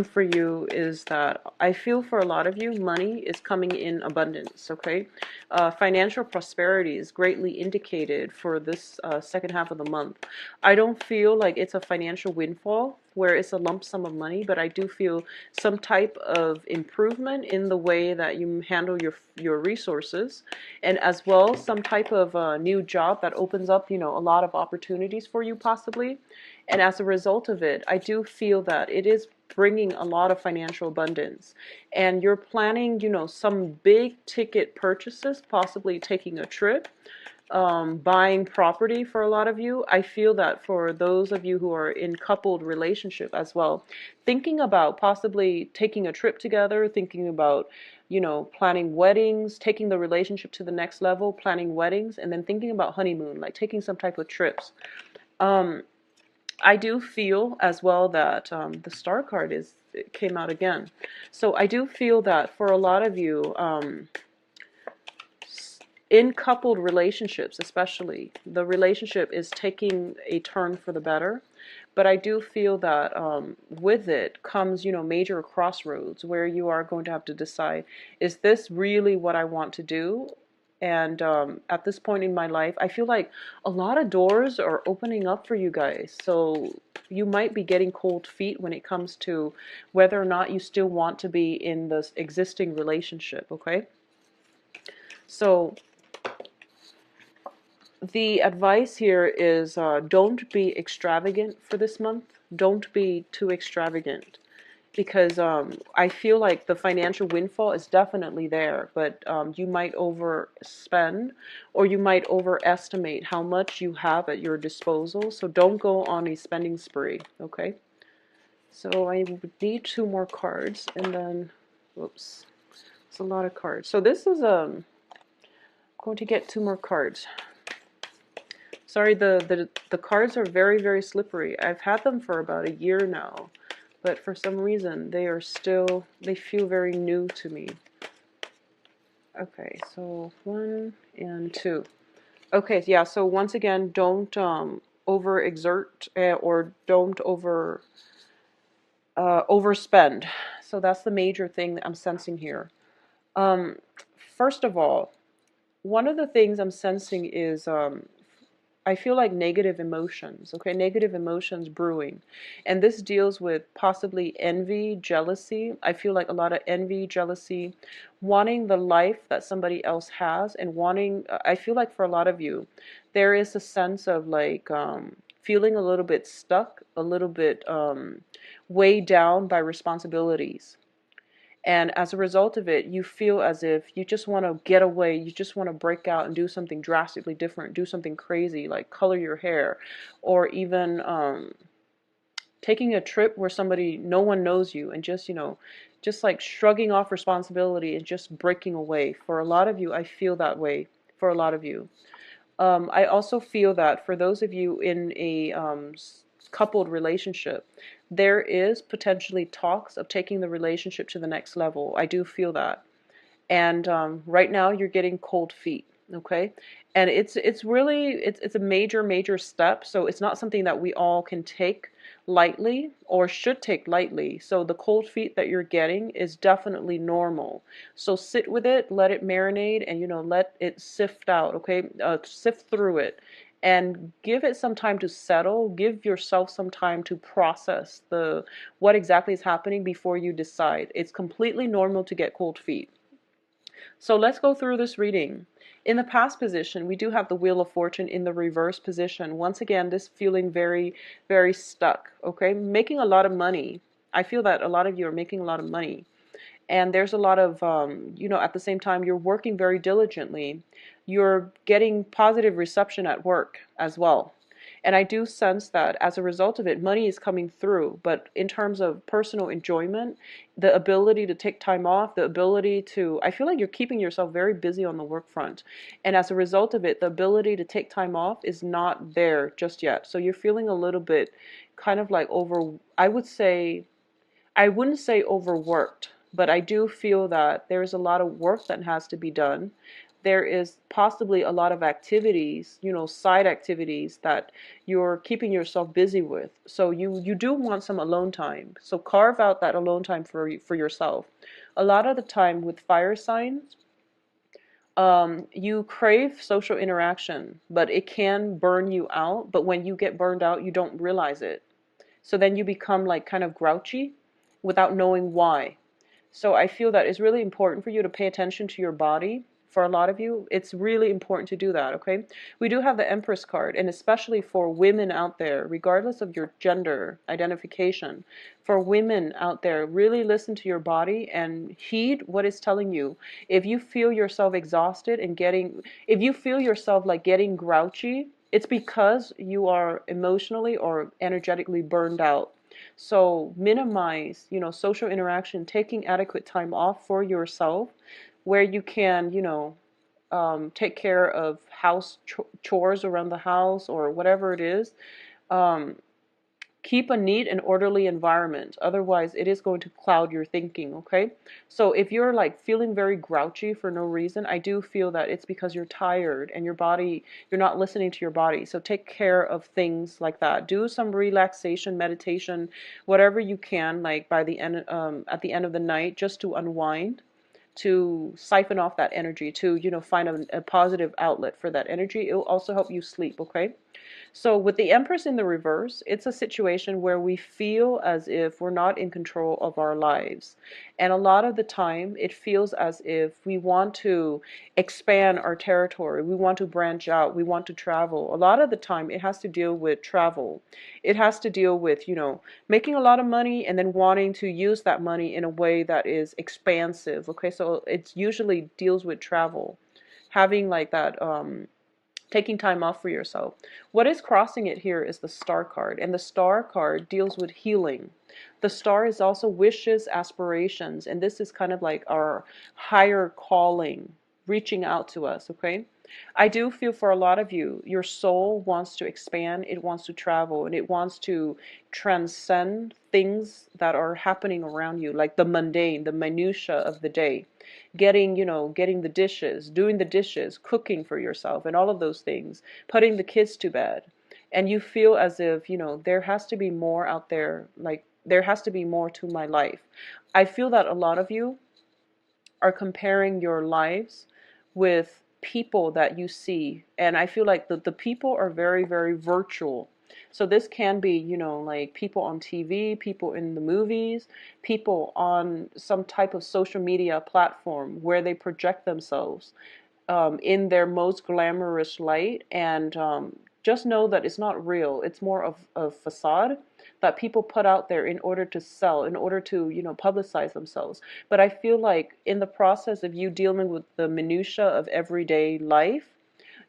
for you is that I feel for a lot of you, money is coming in abundance, okay? Financial prosperity is greatly indicated for this second half of the month. I don't feel like it's a financial windfall where it's a lump sum of money, but I do feel some type of improvement in the way that you handle your resources, and as well some type of new job that opens up, you know, a lot of opportunities for you possibly. And as a result of it, I do feel that it is bringing a lot of financial abundance. And you're planning, you know, some big ticket purchases, possibly taking a trip, buying property for a lot of you. I feel that for those of you who are in coupled relationship as well, thinking about possibly taking a trip together, thinking about, you know, planning weddings, taking the relationship to the next level, planning weddings, and then thinking about honeymoon, like taking some type of trips. Um, I do feel as well that the star card it came out again. So I do feel that for a lot of you, in coupled relationships especially, the relationship is taking a turn for the better. But I do feel that with it comes, you know, major crossroads where you are going to have to decide, is this really what I want to do? And at this point in my life, I feel like a lot of doors are opening up for you guys. So you might be getting cold feet when it comes to whether or not you still want to be in this existing relationship, okay? So the advice here is don't be extravagant for this month. Don't be too extravagant because I feel like the financial windfall is definitely there, but you might overspend or you might overestimate how much you have at your disposal. So don't go on a spending spree, okay? So I would need two more cards and then, whoops, it's a lot of cards. So this is going to get two more cards. Sorry, the cards are very, very slippery. I've had them for about a year now, but for some reason they feel very new to me. Okay, so 1 and 2. Okay, yeah, so once again, don't overexert or don't overspend. So that's the major thing that I'm sensing here. Um, First of all, one of the things I'm sensing is I feel like negative emotions, okay? Negative emotions brewing. And this deals with possibly envy, jealousy. I feel like a lot of envy, jealousy, wanting the life that somebody else has, and wanting, I feel like for a lot of you, there is a sense of like feeling a little bit stuck, a little bit weighed down by responsibilities. And as a result of it, you feel as if you just want to get away, you just want to break out and do something drastically different, do something crazy, like color your hair, or even taking a trip where no one knows you, and just, you know, just like shrugging off responsibility and just breaking away. For a lot of you, I feel that way for a lot of you. I also feel that for those of you in a coupled relationship, there is potentially talks of taking the relationship to the next level. I do feel that. And right now you're getting cold feet, okay? And it's really it's a major step, so it's not something that we all can take lightly or should take lightly. So the cold feet that you're getting is definitely normal. So sit with it, let it marinate, and, you know, let it sift out, okay? Sift through it and give it some time to settle. Give yourself some time to process the what exactly is happening before you decide. It's completely normal to get cold feet. So let's go through this reading. In the past position, we do have the Wheel of Fortune in the reverse position. Once again, this feeling very, very stuck, okay? Making a lot of money. I feel that a lot of you are making a lot of money. And there's a lot of, you know, at the same time, you're working very diligently. You're getting positive reception at work as well. And I do sense that as a result of it, money is coming through. But in terms of personal enjoyment, the ability to take time off, the ability to, I feel like you're keeping yourself very busy on the work front. And as a result of it, the ability to take time off is not there just yet. So you're feeling a little bit kind of like I would say, I wouldn't say overworked, but I do feel that there's a lot of work that has to be done. there is possibly a lot of activities, side activities that you're keeping yourself busy with. So you do want some alone time. So carve out that alone time for yourself. A lot of the time with fire signs, you crave social interaction, but it can burn you out. But when you get burned out, you don't realize it. So then you become like kind of grouchy without knowing why. So I feel that it's really important for you to pay attention to your body. For a lot of you, it's really important to do that, okay? We do have the Empress card, and especially for women out there, regardless of your gender identification, for women out there, really listen to your body and heed what it's telling you. If you feel yourself exhausted and if you feel yourself like getting grouchy, it's because you are emotionally or energetically burned out. So minimize, social interaction, taking adequate time off for yourself where you can, take care of house chores around the house or whatever it is. Um, Keep a neat and orderly environment. Otherwise, it is going to cloud your thinking, okay? So if you're like feeling very grouchy for no reason, I do feel that it's because you're tired and your body, you're not listening to your body. So take care of things like that. Do some relaxation, meditation, whatever you can, like by the end, at the end of the night, just to unwind, to siphon off that energy, to, find a positive outlet for that energy. It will also help you sleep, okay? So with the Empress in the reverse, it's a situation where we feel as if we're not in control of our lives. And a lot of the time, it feels as if we want to expand our territory. We want to branch out. We want to travel. A lot of the time, it has to deal with travel. It has to deal with, making a lot of money and then wanting to use that money in a way that is expansive. Okay, so it usually deals with travel. Having like that, taking time off for yourself. What is crossing it here is the Star card, and the Star card deals with healing. The Star is also wishes, aspirations, and this is kind of like our higher calling reaching out to us, okay? I do feel for a lot of you, your soul wants to expand, it wants to travel, and it wants to transcend things that are happening around you, like the mundane, the minutia of the day. Getting the dishes, doing the dishes, cooking for yourself, and all of those things, putting the kids to bed. And you feel as if, there has to be more out there, like there has to be more to my life. I feel that a lot of you are comparing your lives with people that you see. And I feel like the people are very, very virtual. So this can be, like people on TV, people in the movies, people on some type of social media platform where they project themselves in their most glamorous light. And just know that it's not real. It's more of a facade that people put out there in order to sell, in order to, publicize themselves. But I feel like in the process of you dealing with the minutia of everyday life,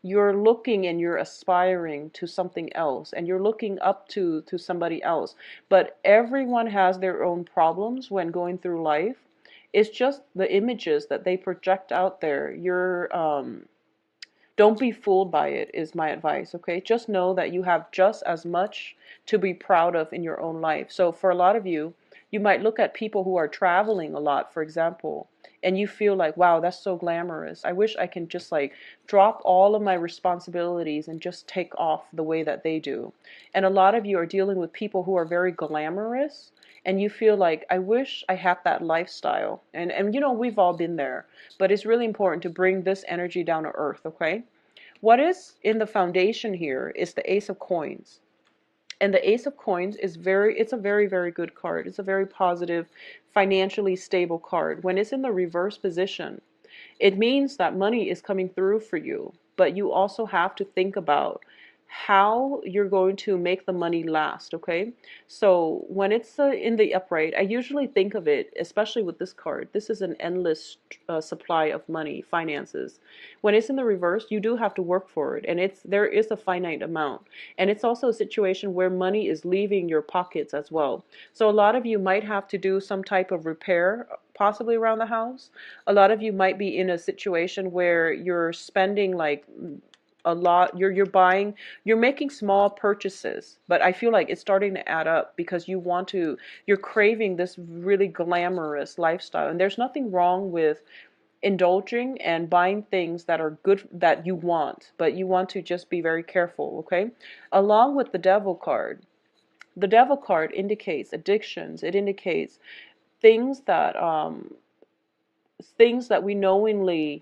you're looking and you're aspiring to something else, and you're looking up to somebody else. But everyone has their own problems when going through life. It's just the images that they project out there. Don't be fooled by it, is my advice, okay? Just know that you have just as much to be proud of in your own life. So for a lot of you, you might look at people who are traveling a lot, for example, and you feel like, wow, that's so glamorous. I wish I can just like drop all of my responsibilities and just take off the way that they do. And a lot of you are dealing with people who are very glamorous, and you feel like, I wish I had that lifestyle. And we've all been there. But it's really important to bring this energy down to earth, okay? What is in the foundation here is the Ace of Coins. And the Ace of Coins it's a very, very good card. It's a very positive, financially stable card. When it's in the reverse position, it means that money is coming through for you, but you also have to think about how you're going to make the money last, okay? So when it's in the upright, I usually think of it, especially with this card, this is an endless supply of money, finances. When it's in the reverse, you do have to work for it, and there is a finite amount. And it's also a situation where money is leaving your pockets as well. So a lot of you might have to do some type of repair, possibly around the house. A lot of you might be in a situation where you're spending like a lot. You're making small purchases, but I feel like it's starting to add up because you're craving this really glamorous lifestyle. And there's nothing wrong with indulging and buying things that are good that you want, but you want to just be very careful, okay? Along with the devil card. The devil card indicates addictions. It indicates things that we knowingly,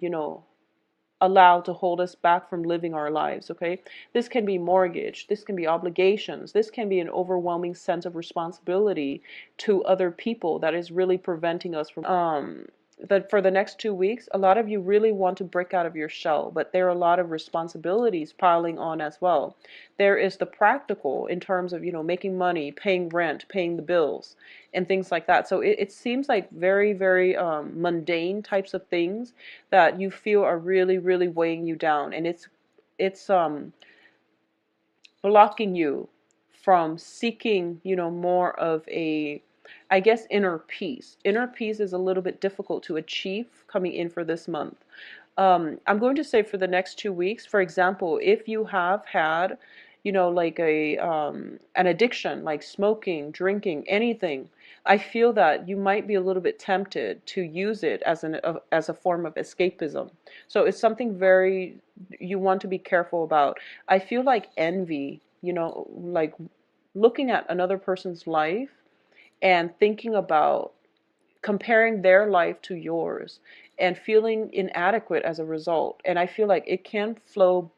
allow to hold us back from living our lives, okay? This can be mortgage, this can be obligations, this can be an overwhelming sense of responsibility to other people that is really preventing us from that for the next 2 weeks, a lot of you really want to break out of your shell, but there are a lot of responsibilities piling on as well. There is the practical in terms of, making money, paying rent, paying the bills, and things like that. So it seems like very, very mundane types of things that you feel are really, really weighing you down. And it's blocking you from seeking, more of a, I guess, inner peace. Inner peace is a little bit difficult to achieve coming in for this month. I'm going to say for the next 2 weeks, for example, if you have had, like an addiction, like smoking, drinking, anything, I feel that you might be a little bit tempted to use it as a form of escapism. So it's something very you want to be careful about. I feel like envy, like looking at another person's life and thinking about comparing their life to yours and feeling inadequate as a result. And I feel like it can flow,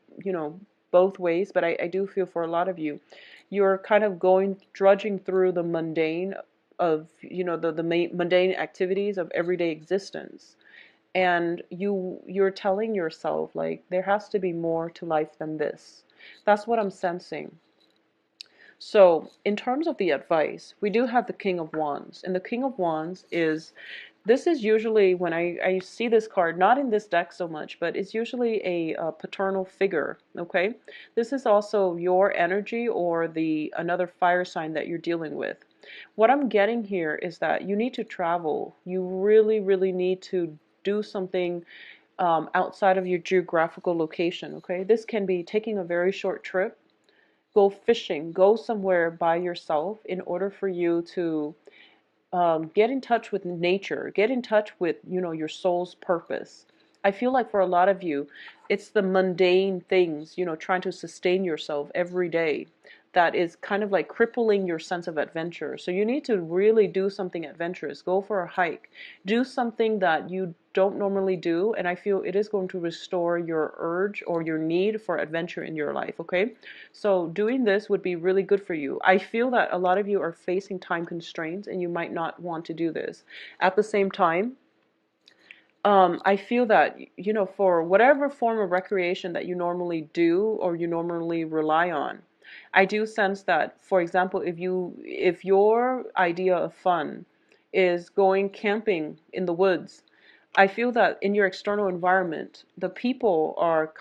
both ways, but I do feel for a lot of you, you're kind of drudging through the mundane of, the mundane activities of everyday existence. And you're telling yourself, like, there has to be more to life than this. That's what I'm sensing. So, in terms of the advice, we do have the King of Wands. And the King of Wands this is usually when I see this card, not in this deck so much, but it's usually a paternal figure, okay? This is also your energy or another fire sign that you're dealing with. What I'm getting here is that you need to travel. You really, really need to do something outside of your geographical location, okay? This can be taking a very short trip, go fishing, go somewhere by yourself in order for you to get in touch with nature, get in touch with, your soul's purpose. I feel like for a lot of you, it's the mundane things, trying to sustain yourself every day that is kind of like crippling your sense of adventure. So you need to really do something adventurous. Go for a hike. Do something that you don't normally do, and I feel it is going to restore your urge or your need for adventure in your life, okay? So doing this would be really good for you. I feel that a lot of you are facing time constraints and you might not want to do this. At the same time, I feel that, for whatever form of recreation that you normally do or you normally rely on, I do sense that, for example, if your idea of fun is going camping in the woods, I feel that in your external environment, the people are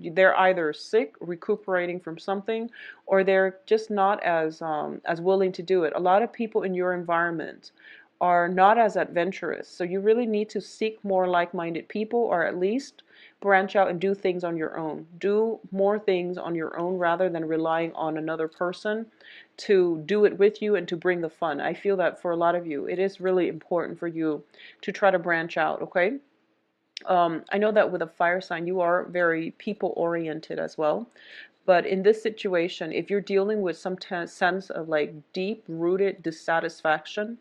they're either sick, recuperating from something, or they're just not as willing to do it. A lot of people in your environment are not as adventurous. So you really need to seek more like-minded people, or at least branch out and do things on your own. Do more things on your own rather than relying on another person to do it with you and to bring the fun. I feel that for a lot of you, it is really important for you to try to branch out, okay? I know that with a fire sign, you are very people-oriented as well. But in this situation, if you're dealing with some sense of like deep-rooted dissatisfaction,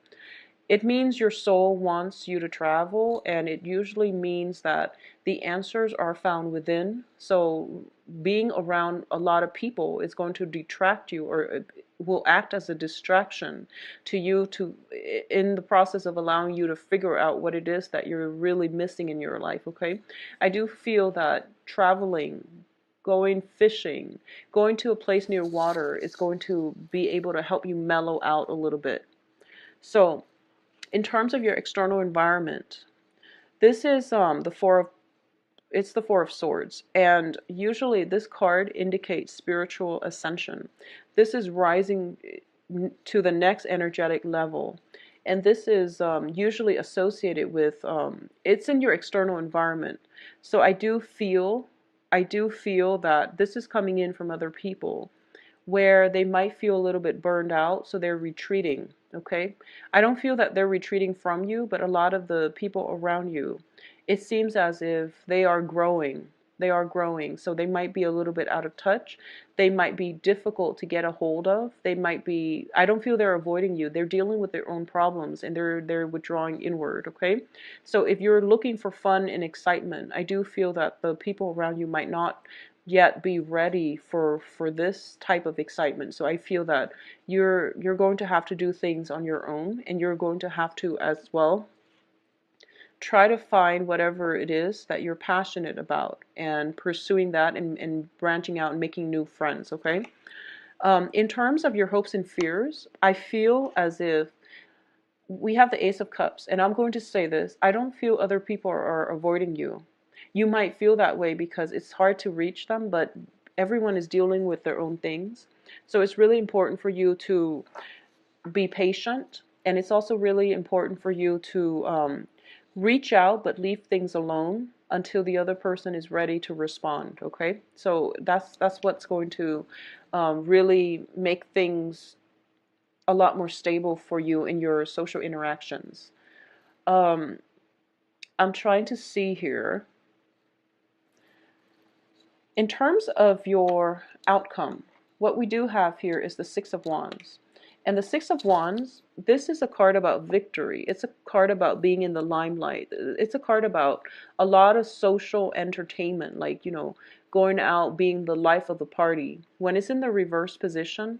it means your soul wants you to travel, and it usually means that the answers are found within. So being around a lot of people is going to detract you, or will act as a distraction to you in the process of allowing you to figure out what it is that you're really missing in your life, okay? I do feel that traveling, going fishing, going to a place near water is going to be able to help you mellow out a little bit. So in terms of your external environment, this is it's the Four of Swords, and usually this card indicates spiritual ascension. This is rising to the next energetic level, and this is usually associated with it's in your external environment. So I do feel that this is coming in from other people where they might feel a little bit burned out, so they're retreating. Okay? I don't feel that they're retreating from you, but a lot of the people around you, it seems as if they are growing. They are growing. So they might be a little bit out of touch. They might be difficult to get a hold of. They might be, I don't feel they're avoiding you. They're dealing with their own problems and they're withdrawing inward, okay? So if you're looking for fun and excitement, I do feel that the people around you might not yet be ready for this type of excitement. So I feel that you're going to have to do things on your own, and you're going to have to as well try to find whatever it is that you're passionate about and pursuing that, and branching out and making new friends, okay? In terms of your hopes and fears, I feel as if we have the Ace of Cups, and I'm going to say this, I don't feel other people are avoiding you. You might feel that way because it's hard to reach them, but everyone is dealing with their own things. So it's really important for you to be patient, and it's also really important for you to reach out but leave things alone until the other person is ready to respond, okay? So that's what's going to really make things a lot more stable for you in your social interactions. um, I'm trying to see here in terms of your outcome. What we do have here is the Six of Wands. And the Six of Wands, this is a card about victory. It's a card about being in the limelight. It's a card about a lot of social entertainment, like, going out, being the life of the party. When it's in the reverse position,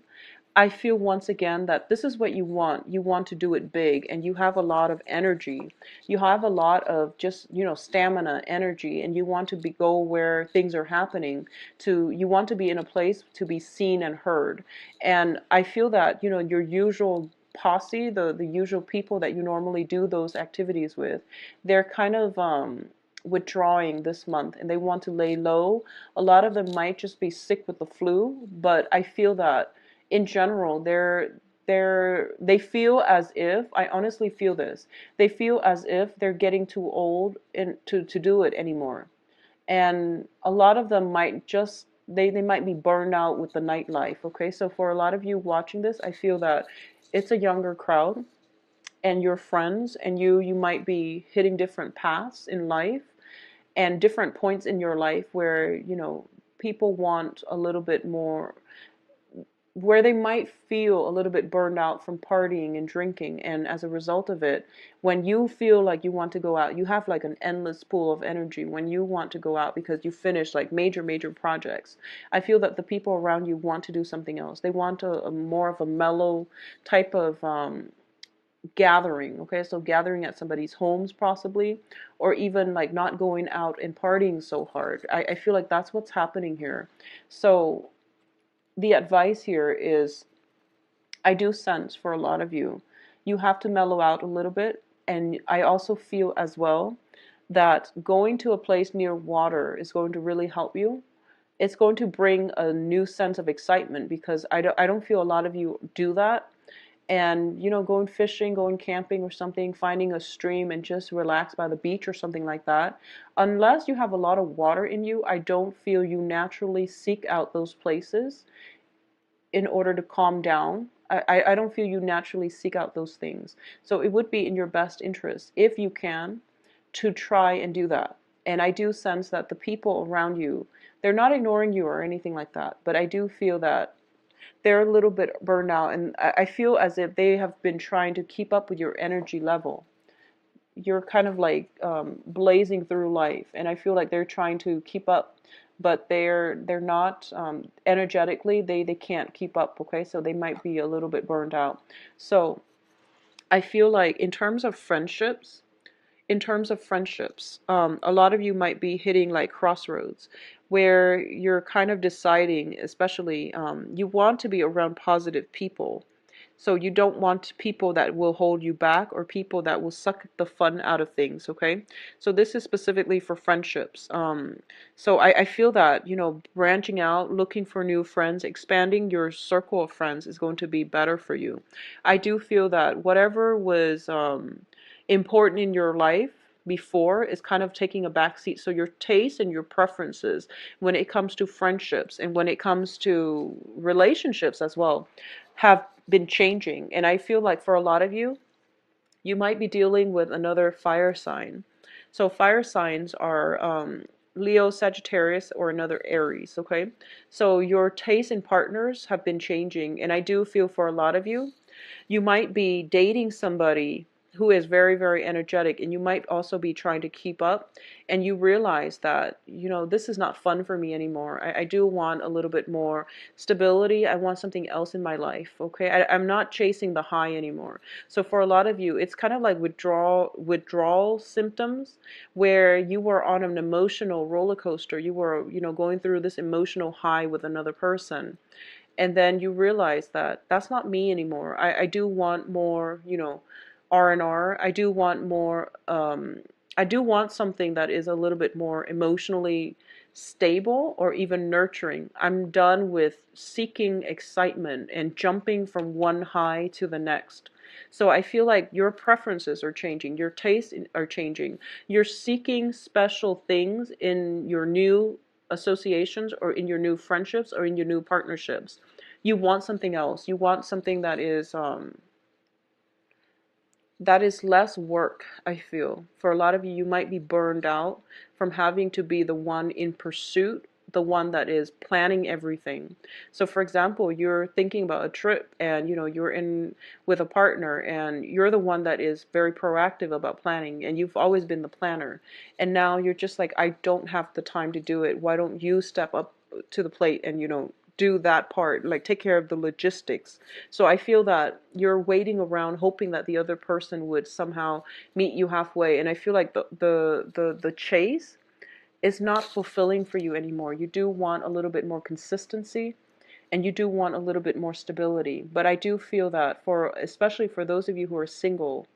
I feel once again that this is what you want. You want to do it big, and you have a lot of energy. You have a lot of just, stamina, energy, and you want to go where things are happening. You want to be in a place to be seen and heard. And I feel that, your usual posse, the usual people that you normally do those activities with, they're kind of withdrawing this month, and they want to lay low. A lot of them might just be sick with the flu, but I feel that in general, they feel as if, I honestly feel this, they feel as if they're getting too old to do it anymore. And a lot of them might just, they might be burned out with the nightlife, okay? So for a lot of you watching this, I feel that it's a younger crowd, and your friends and you might be hitting different paths in life, and different points in your life where, people want a little bit more, where they might feel a little bit burned out from partying and drinking. And as a result of it, when you feel like you want to go out, you have like an endless pool of energy when you want to go out because you finish like major projects. I feel that the people around you want to do something else. They want a more of a mellow type of gathering, okay? So gathering at somebody's homes possibly, or even like not going out and partying so hard. I feel like that's what's happening here. So the advice here is, I do sense for a lot of you, you have to mellow out a little bit. And I also feel as well that going to a place near water is going to really help you. It's going to bring a new sense of excitement, because I don't feel a lot of you do that. And, going fishing, going camping or something, finding a stream and just relax by the beach or something like that. Unless you have a lot of water in you, I don't feel you naturally seek out those places in order to calm down. I don't feel you naturally seek out those things. So it would be in your best interest, if you can, to try and do that. And I do sense that the people around you, they're not ignoring you or anything like that, but I do feel that they're a little bit burned out, and I feel as if they have been trying to keep up with your energy level. You're kind of like blazing through life, and I feel like they're trying to keep up, but they're not energetically, they can't keep up, okay? So they might be a little bit burned out. So I feel like in terms of friendships, a lot of you might be hitting like crossroads where you're kind of deciding, especially you want to be around positive people. So you don't want people that will hold you back, or people that will suck the fun out of things, okay? So this is specifically for friendships. So I feel that, branching out, looking for new friends, expanding your circle of friends is going to be better for you. I do feel that whatever was important in your life before is kind of taking a back seat. So your taste and your preferences when it comes to friendships and when it comes to relationships as well have been changing. And I feel like for a lot of you, you might be dealing with another fire sign. So fire signs are Leo, Sagittarius, or another Aries, okay? So your taste in partners have been changing, and I do feel for a lot of you, you might be dating somebody who is very, very energetic, and you might also be trying to keep up, and you realize that, this is not fun for me anymore. I do want a little bit more stability. I want something else in my life, okay? I'm not chasing the high anymore. So for a lot of you, it's kind of like withdrawal symptoms, where you were on an emotional roller coaster. You were, going through this emotional high with another person, and then you realize that that's not me anymore. I do want more, R&R. I do want more, I do want something that is a little bit more emotionally stable or even nurturing. I'm done with seeking excitement and jumping from one high to the next. So I feel like your preferences are changing, your tastes are changing. You're seeking special things in your new associations or in your new friendships or in your new partnerships. You want something else. You want something that is less work. I feel for a lot of you, you might be burned out from having to be the one in pursuit, the one that is planning everything. So for example, you're thinking about a trip, and you're in with a partner, and you're the one that is very proactive about planning, and you've always been the planner, and now you're just like, I don't have the time to do it. Why don't you step up to the plate and do that part, like take care of the logistics. So I feel that you're waiting around hoping that the other person would somehow meet you halfway, and I feel like the chase is not fulfilling for you anymore. You do want a little bit more consistency, and you do want a little bit more stability. But I do feel that especially for those of you who are single,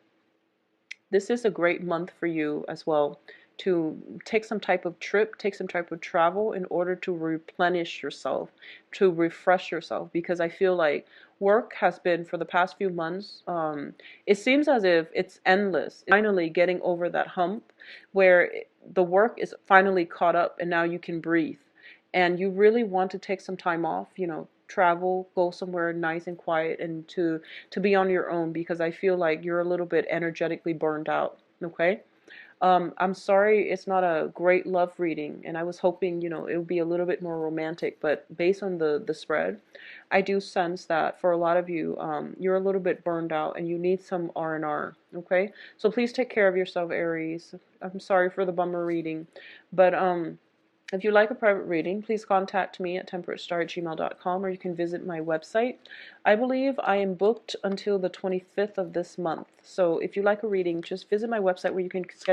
this is a great month for you as well, to take some type of trip, take some type of travel in order to replenish yourself, to refresh yourself. Because I feel like work has been, for the past few months, it seems as if it's endless. Finally getting over that hump where the work is finally caught up, and now you can breathe. And you really want to take some time off, travel, go somewhere nice and quiet, and to be on your own, because I feel like you're a little bit energetically burned out, okay? I'm sorry it's not a great love reading, and I was hoping, it would be a little bit more romantic, but based on the spread, I do sense that for a lot of you, you're a little bit burned out and you need some R&R, okay? So please take care of yourself, Aries. I'm sorry for the bummer reading, but if you'd like a private reading, please contact me at temperatestar@gmail.com, or you can visit my website. I believe I am booked until the 25th of this month. So if you'd like a reading, just visit my website where you can schedule